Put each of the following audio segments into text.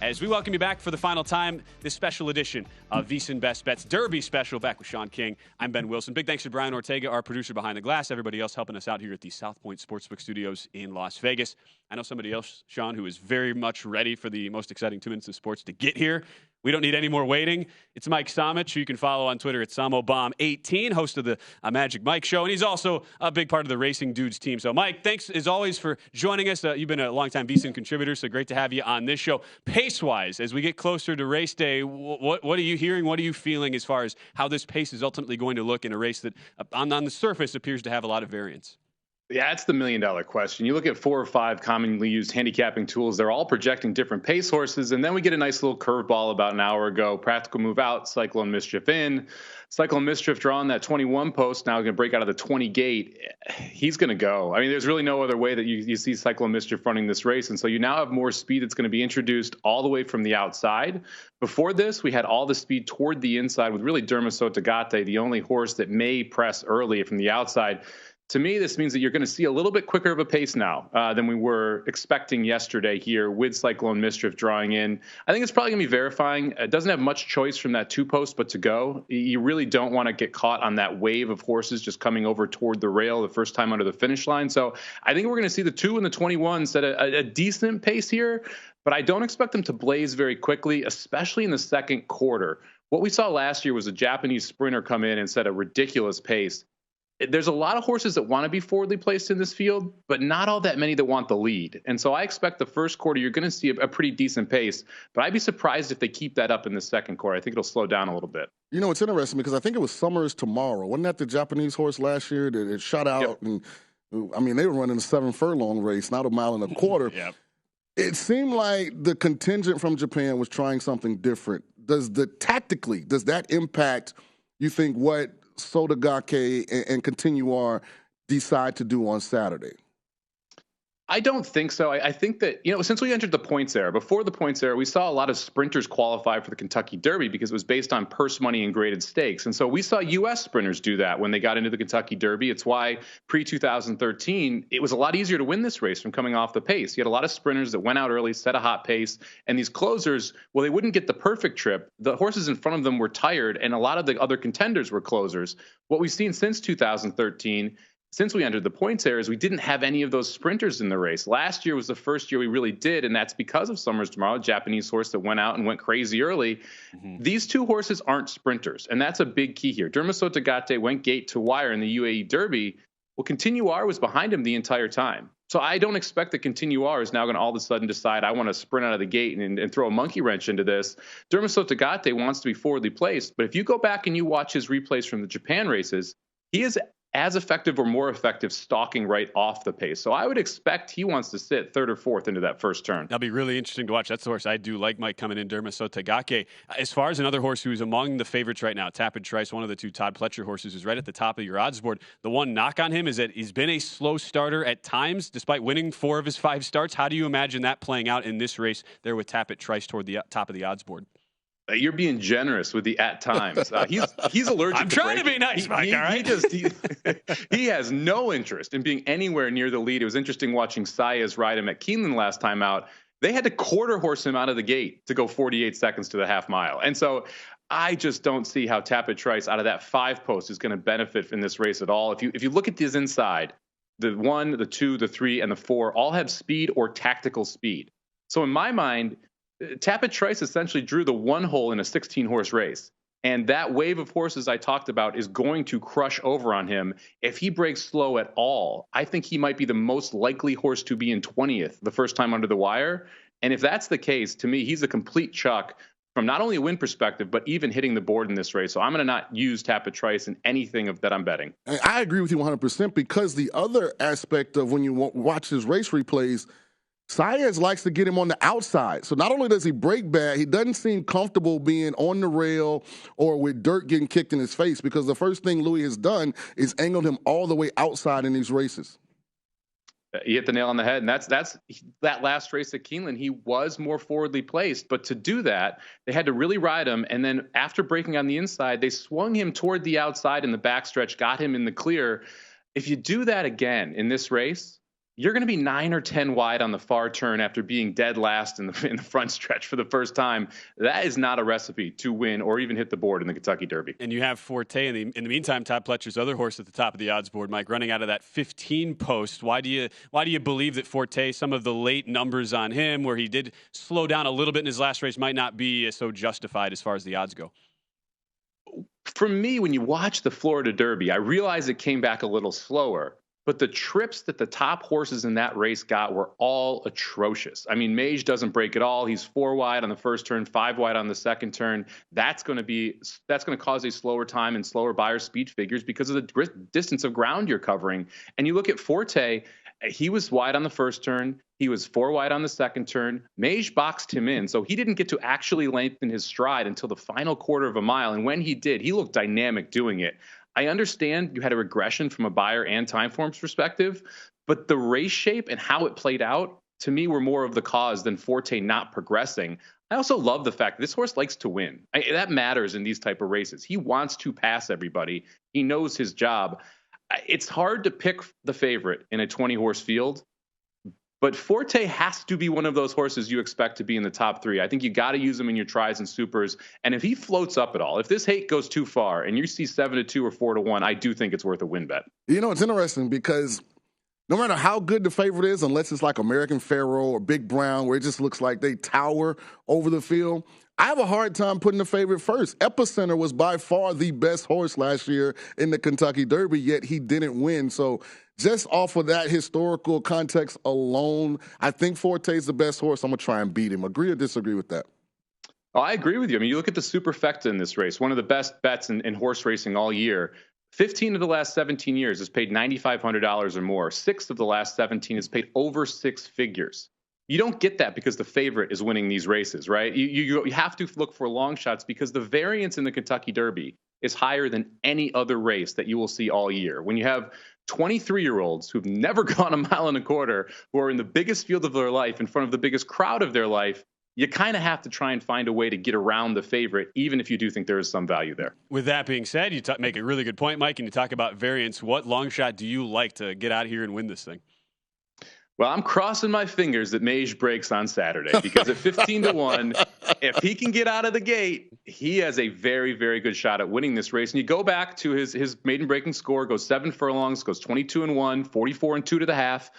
as we welcome you back for the final time, this special edition of VSiN Best Bets Derby Special, back with Shaun King. I'm Ben Wilson. Big thanks to Brian Ortega, our producer behind the glass, everybody else helping us out here at the South Point Sportsbook Studios in Las Vegas. I know somebody else, Shaun, who is very much ready for the most exciting 2 minutes of sports to get here. We don't need any more waiting. It's Mike Somich, who you can follow on Twitter at SamoBomb18, host of the Magic Mike Show, and he's also a big part of the Racing Dudes team. So, Mike, thanks as always for joining us. You've been a longtime VSiN contributor, so great to have you on this show. Pace-wise, as we get closer to race day, what are you hearing? What are you feeling as far as how this pace is ultimately going to look in a race that, on the surface, appears to have a lot of variance? Yeah, it's the million-dollar question. You look at 4 or 5 commonly used handicapping tools. They're all projecting different pace horses. And then we get a nice little curveball about an hour ago. Practical Move out, Cyclone Mischief in. Cyclone Mischief drawing that 21 post, now going to break out of the 20 gate. He's going to go. I mean, there's really no other way that you see Cyclone Mischief running this race. And so you now have more speed that's going to be introduced all the way from the outside. Before this, we had all the speed toward the inside with really Dermaso Tagate, the only horse that may press early from the outside. To me, this means that you're going to see a little bit quicker of a pace now than we were expecting yesterday here with Cyclone Mischief drawing in. I think it's probably going to be verifying. It doesn't have much choice from that 2 post but to go. You really don't want to get caught on that wave of horses just coming over toward the rail the first time under the finish line. So I think we're going to see the 2 and the 21 set a decent pace here, but I don't expect them to blaze very quickly, especially in the second quarter. What we saw last year was a Japanese sprinter come in and set a ridiculous pace. There's a lot of horses that want to be forwardly placed in this field, but not all that many that want the lead. And so I expect the first quarter, you're going to see a pretty decent pace, but I'd be surprised if they keep that up in the second quarter. I think it'll slow down a little bit. You know, it's interesting because I think it was Summers Tomorrow. Wasn't that the Japanese horse last year that it shot out? Yep. And I mean, they were running a 7-furlong race, not a mile and a quarter. Yep. It seemed like the contingent from Japan was trying something different. Does that impact, you think, what Sotogake and Continuar decide to do on Saturday? I don't think so. I think that, since we entered the points era, before the points era, we saw a lot of sprinters qualify for the Kentucky Derby because it was based on purse money and graded stakes. And so we saw U.S. sprinters do that when they got into the Kentucky Derby. It's why pre-2013, it was a lot easier to win this race from coming off the pace. You had a lot of sprinters that went out early, set a hot pace, and these closers, well, they wouldn't get the perfect trip. The horses in front of them were tired, and a lot of the other contenders were closers. What we've seen since 2013, since we entered the points era, is we didn't have any of those sprinters in the race. Last year was the first year we really did, and that's because of Summers Tomorrow, a Japanese horse that went out and went crazy early. Mm-hmm. These 2 horses aren't sprinters, and that's a big key here. Dermaso Tagate went gate to wire in the UAE Derby. Well, Continuar was behind him the entire time. So I don't expect that Continuar is now going to all of a sudden decide, I want to sprint out of the gate and throw a monkey wrench into this. Dermaso Tagate wants to be forwardly placed, but if you go back and you watch his replays from the Japan races, he is as effective or more effective stalking right off the pace. So I would expect he wants to sit 3rd or 4th into that first turn. That'll be really interesting to watch. That's the horse I do like, Mike, coming in, Dermaso Tagake. As far as another horse who's among the favorites right now, Tapit Trice, one of the 2 Todd Pletcher horses, is right at the top of your odds board. The one knock on him is that he's been a slow starter at times, despite winning 4 of his 5 starts. How do you imagine that playing out in this race there with Tapit Trice toward the top of the odds board? You're being generous with the at times. He's allergic. I'm trying to be nice, Mike. All right. He has no interest in being anywhere near the lead. It was interesting watching Saez ride him at Keeneland last time out. They had to quarter horse him out of the gate to go 48 seconds to the half mile. And so I just don't see how Tapit Trice out of that 5 post is going to benefit from this race at all. If you look at this inside, the 1, the 2, the 3, and the 4 all have speed or tactical speed. So in my mind, Tapit Trice essentially drew the 1 hole in a 16-horse race. And that wave of horses I talked about is going to crush over on him. If he breaks slow at all, I think he might be the most likely horse to be in 20th the first time under the wire. And if that's the case, to me, he's a complete chuck from not only a win perspective, but even hitting the board in this race. So I'm going to not use Tapit Trice in anything that I'm betting. I agree with you 100% because the other aspect of when you watch his race replays, Saez likes to get him on the outside. So not only does he break bad, he doesn't seem comfortable being on the rail or with dirt getting kicked in his face because the first thing Louis has done is angled him all the way outside in these races. You hit the nail on the head, and that's that last race at Keeneland. He was more forwardly placed, but to do that, they had to really ride him, and then after breaking on the inside, they swung him toward the outside in the backstretch, got him in the clear. If you do that again in this race, you're going to be 9 or 10 wide on the far turn after being dead last in the front stretch for the first time. That is not a recipe to win or even hit the board in the Kentucky Derby. And you have Forte in the meantime, Todd Pletcher's other horse at the top of the odds board, Mike, running out of that 15 post. Why do you believe that Forte, some of the late numbers on him where he did slow down a little bit in his last race, might not be so justified as far as the odds go? For me, when you watch the Florida Derby, I realize it came back a little slower. But the trips that the top horses in that race got were all atrocious. I mean, Mage doesn't break at all. He's 4 wide on the first turn, 5 wide on the second turn. That's going to cause a slower time and slower Beyer speed figures because of the distance of ground you're covering. And you look at Forte, he was wide on the first turn. He was 4 wide on the second turn. Mage boxed him in, so he didn't get to actually lengthen his stride until the final quarter of a mile. And when he did, he looked dynamic doing it. I understand you had a regression from a Beyer and Timeform's perspective, but the race shape and how it played out, to me, were more of the cause than Forte not progressing. I also love the fact that this horse likes to win. That matters in these type of races. He wants to pass everybody. He knows his job. It's hard to pick the favorite in a 20-horse field, but Forte has to be one of those horses you expect to be in the top 3. I think you got to use him in your tries and supers. And if he floats up at all, if this hate goes too far and you see 7-2 or 4-1, I do think it's worth a win bet. You know, it's interesting because no matter how good the favorite is, unless it's like American Pharoah or Big Brown, where it just looks like they tower over the field, I have a hard time putting the favorite first. Epicenter was by far the best horse last year in the Kentucky Derby, yet he didn't win. So just off of that historical context alone, I think Forte's the best horse. I'm going to try and beat him. Agree or disagree with that? Oh, I agree with you. I mean, you look at the Superfecta in this race, one of the best bets in horse racing all year. 15 of the last 17 years has paid $9,500 or more. 6 of the last 17 has paid over 6 figures. You don't get that because the favorite is winning these races, right? You have to look for long shots because the variance in the Kentucky Derby is higher than any other race that you will see all year. When you have 23-year-olds who've never gone a mile and a quarter, who are in the biggest field of their life, in front of the biggest crowd of their life, you kind of have to try and find a way to get around the favorite, even if you do think there is some value there. With that being said, you make a really good point, Mike, and you talk about variance. What long shot do you like to get out here and win this thing? Well, I'm crossing my fingers that Mage breaks on Saturday because at 15-1, if he can get out of the gate, he has a very, very good shot at winning this race. And you go back to his maiden breaking score, goes 7 furlongs, goes 22-1, 44-2 to the half.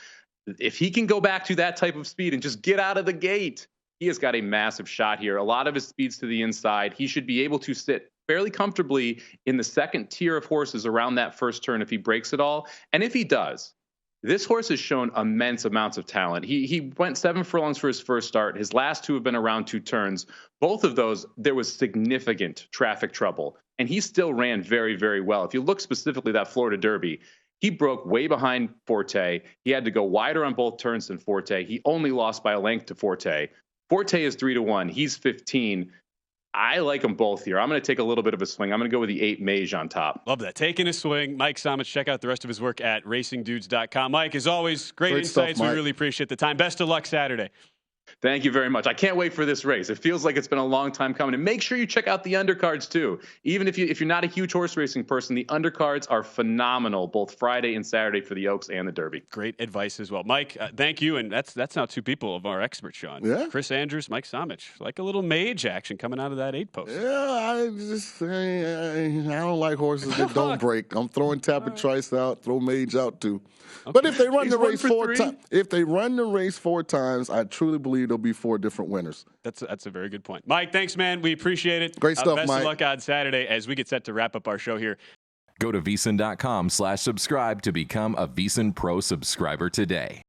If he can go back to that type of speed and just get out of the gate, he has got a massive shot here. A lot of his speed's to the inside. He should be able to sit fairly comfortably in the second tier of horses around that first turn if he breaks it all. And if he does, this horse has shown immense amounts of talent. He went 7 furlongs for his first start. His last 2 have been around 2 turns. Both of those, there was significant traffic trouble, and he still ran very, very well. If you look specifically at that Florida Derby, he broke way behind Forte. He had to go wider on both turns than Forte. He only lost by a length to Forte. Forte is 3-1. He's 15. I like them both here. I'm going to take a little bit of a swing. I'm going to go with the 8 Mage on top. Love that. Taking a swing. Mike Somich, check out the rest of his work at racingdudes.com. Mike, as always, great insights. Stuff, we really appreciate the time. Best of luck Saturday. Thank you very much. I can't wait for this race. It feels like it's been a long time coming. And make sure you check out the undercards too. Even if you're not a huge horse racing person, the undercards are phenomenal, both Friday and Saturday for the Oaks and the Derby. Great advice as well. Mike, thank you. And that's now 2 people of our experts, Shaun. Yeah. Chris Andrews, Mike Somich. Like a little Mage action coming out of that 8 post. Yeah, I don't like horses that don't break. I'm throwing Tapit Trice out, throw Mage out too. Okay. But if they run the race 4 times, I truly believe there'll be 4 different winners. That's a very good point. Mike, thanks, man. We appreciate it. Great stuff, best Mike. Best of luck on Saturday as we get set to wrap up our show here. Go to VSiN.com/subscribe to become a VSiN Pro subscriber today.